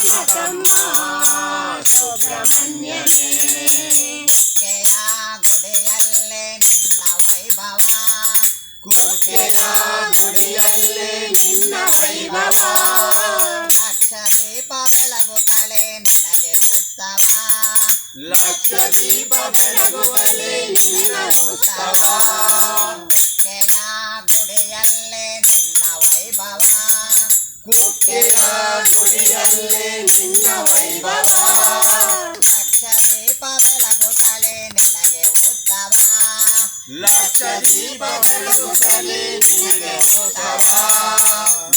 ತಮ್ಮ ಸುಬ್ರಹ್ಮಣ್ಯನೇ ಕುಕ್ಕೆಯ ಗುಡಿಯಲ್ಲೇ ನಿನ್ನ ವೈಭವ ಕುಕ್ಕೆಯ ಗುಡಿಯಲ್ಲೇ ನಿನ್ನ ವೈಭವ ಲಕ್ಷ ದೀಪ ಬೆಳಗುತ್ತಲೇ ನಿನಗೆ ಉತ್ಸವ ಲಕ್ಷ ದೀಪ ಬೆಳಗುವಲೆ ನಿನ್ನ ಉತ್ಸವ ಕುಕ್ಕೆಯ ಗುಡಿಯಲ್ಲೇ ನಿನ್ನ ವೈಭವ ಕುಕ್ಕೆಯ ಗುಡಿಯಲ್ಲೇ ನಿನ್ನ ವೈಭವ ಲಕ್ಷ ದೀಪ ಬೆಳಗುತ್ತಲೇ ನಿನಗೆ ಉತ್ಸವ ಲಕ್ಷ ದೀಪ ಬೆಳಗುತ್ತಲೇ ನಿನಗೆ ಉತ್ಸವ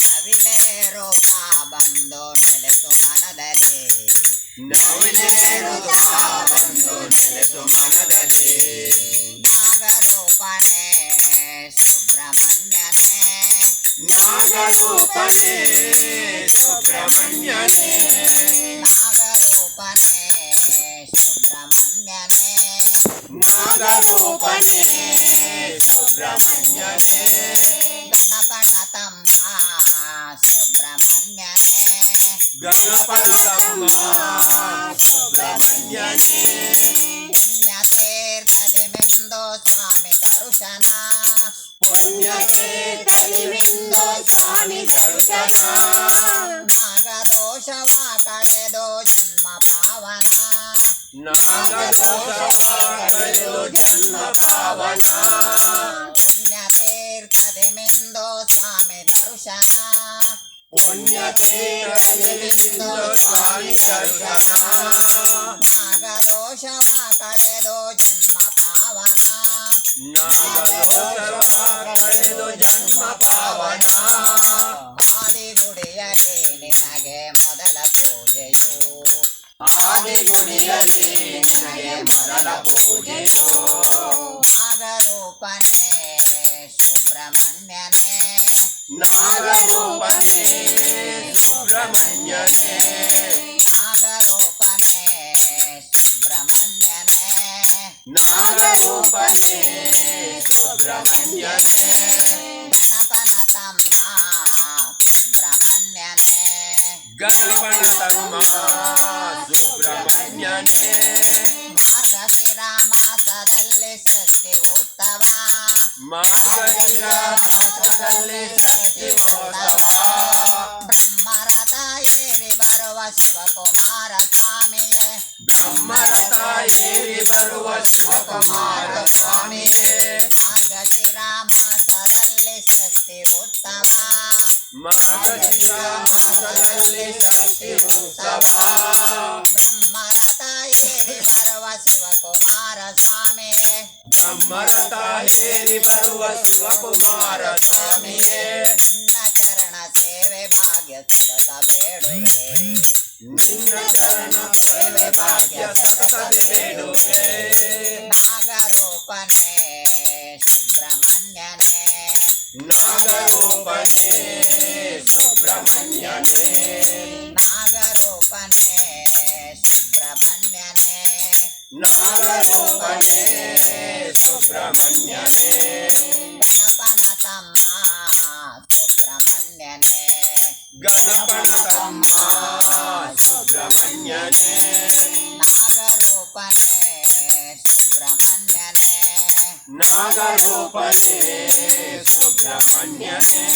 ನವಿಲೇರುತ್ತ ಬಂದು ನೆಲೆಸು ಮನದಲ್ಲಿ ನವಿಲೇರುತ್ತ ಬಂದು ನೆಲೆಸು ಮನದಲ್ಲಿ ನಾಗರೂಪನೇ ಸುಬ್ರಹ್ಮಣ್ಯನೇ ನಾಗರೂಪನೇ ಸುಬ್ರಹ್ಮಣ್ಯನೇ ನಾಗರೂಪನೇ ಸುಬ್ರಹ್ಮಣ್ಯನೇ ನಾಗರೂಪನೇ ಸುಬ್ರಹ್ಮಣ್ಯನೇ ಗಣಪನ ತಮ್ಮ ಸುಬ್ರಹ್ಮಣ್ಯನೇ ಗಣಪನ ತಮ್ಮ ಸುಬ್ರಹ್ಮಣ್ಯನೇ ಪುಣ್ಯತೀರ್ಥದಿ ಮಿಂದು ಸ್ವಾಮಿ ದರ್ಶನ ಪುಣ್ಯತೀರ್ಥಲಿವಿಂದು ಸ್ವಾಮಿ ದರ್ಶನ ನಾಗದೋಷವ ಕಳೆದು ಜನ್ಮ ಪಾವನ ನಾಗದೋಷವ ಕಳೆದು ಜನ್ಮ ಪಾವನ ಪುಣ್ಯತೀರ್ಥದಿ ಮಿಂದು ಸ್ವಾಮಿ ದರ್ಶನ ಪುಣ್ಯತೀರ್ಥಲಿವಿಂದು ಸ್ವಾಮಿ ದರ್ಶನ ನಾಗದೋಷವ ಕಳೆದು ಜನ್ಮ ಪಾವನ ನಾಗದೋಷವ ಕಳೆದು ಜನ್ಮ ಪಾವನ ಆದಿಗುಡಿಯಲ್ಲಿ ನಿನಗೆ ಮೊದಲ ಪೂಜೆಯು ಆದಿಗುಡಿಯಲ್ಲಿ ನಿನಗೆ ಮೊದಲ ಪೂಜೆಯು ನಾಗರೂಪನೇ ಸುಬ್ರಹ್ಮಣ್ಯನೇ ನಾಗರೂಪನೇ ಸುಬ್ರಹ್ಮಣ್ಯನೇ ನಾಗರೂಪನೇ ಸುಬ್ರಹ್ಮಣ್ಯನೇ ನಾಗರೂಪನೇ ಸುಬ್ರಹ್ಮಣ್ಯನೇ ಗಣಪನ ತಮ್ಮ ಸುಬ್ರಹ್ಮಣ್ಯನೇ ಗಣಪನ ತಮ್ಮ ಸುಬ್ರಹ್ಮಣ್ಯನೇ ಮಾರ್ಗಶಿರ ಮಾಸದಲ್ಲಿ ಸೃಷ್ಟಿ ಉತ್ಸವ ಮಾರ್ಗಶಿರ ಮಾಸದಲ್ಲಿ ಷಷ್ಠಿ ಮಹೋತ್ಸವ ಬ್ರಹ್ಮರಥ ಏರಿ ಬರುವ ಶಿವಕುಮಾರ ಸ್ವಾಮಿಯೇ ಬ್ರಹ್ಮರಥ ಏರಿ ಬರುವ ಶಿವಕುಮಾರ ಸ್ವಾಮಿಯೇ ಮಾರ್ಗಶಿರ ಮಾಸದಲ್ಲಿ ಸೃಷ್ಟಿ ಉತ್ಸವ ಮಾರ್ಗಶಿರ ಮಾಸದಲ್ಲಿ ಷಷ್ಠಿ ಉತ್ಸವ ಬ್ರಹ್ಮರಥ ಏರಿ ಬರುವ ಶಿವಕುಮಾರ ಸ್ವಾಮಿಯೇ ಬ್ರಹ್ಮರಥ ಏರಿ ಬರುವ ಶಿವಕುಮಾರ ಸ್ವಾಮಿಯೇ ನಿನ್ನ ಚರಣ ಸೇವೆ ಭಾಗ್ಯ ಸತತ ಬೇಡುವೆ ನಿನ್ನ ಚರಣ ಸೇವೆ ಭಾಗ್ಯ ಸತತ ಬೇಡುವೆ ನಾಗರೂಪನೇ ಸುಬ್ರಹ್ಮಣ್ಯನೇ ನಾಗರೂಪನೇ ಸುಬ್ರಹ್ಮಣ್ಯನೇ ನಾಗರೂಪನೇ ಸುಬ್ರಹ್ಮಣ್ಯನೇ ನಾಗರೂಪನೇ ಸುಬ್ರಹ್ಮಣ್ಯನೇ ಗಣಪನ ತಮ್ಮ ಸುಬ್ರಹ್ಮಣ್ಯನೇ ಗಣಪನ ತಮ್ಮ ಸುಬ್ರಹ್ಮಣ್ಯನೇ ನಾಗರೂಪನೇ ಸುಬ್ರಹ್ಮಣ್ಯನೇ ನಾಗರೂಪನೇ ಸುಬ್ರಹ್ಮಣ್ಯನೇ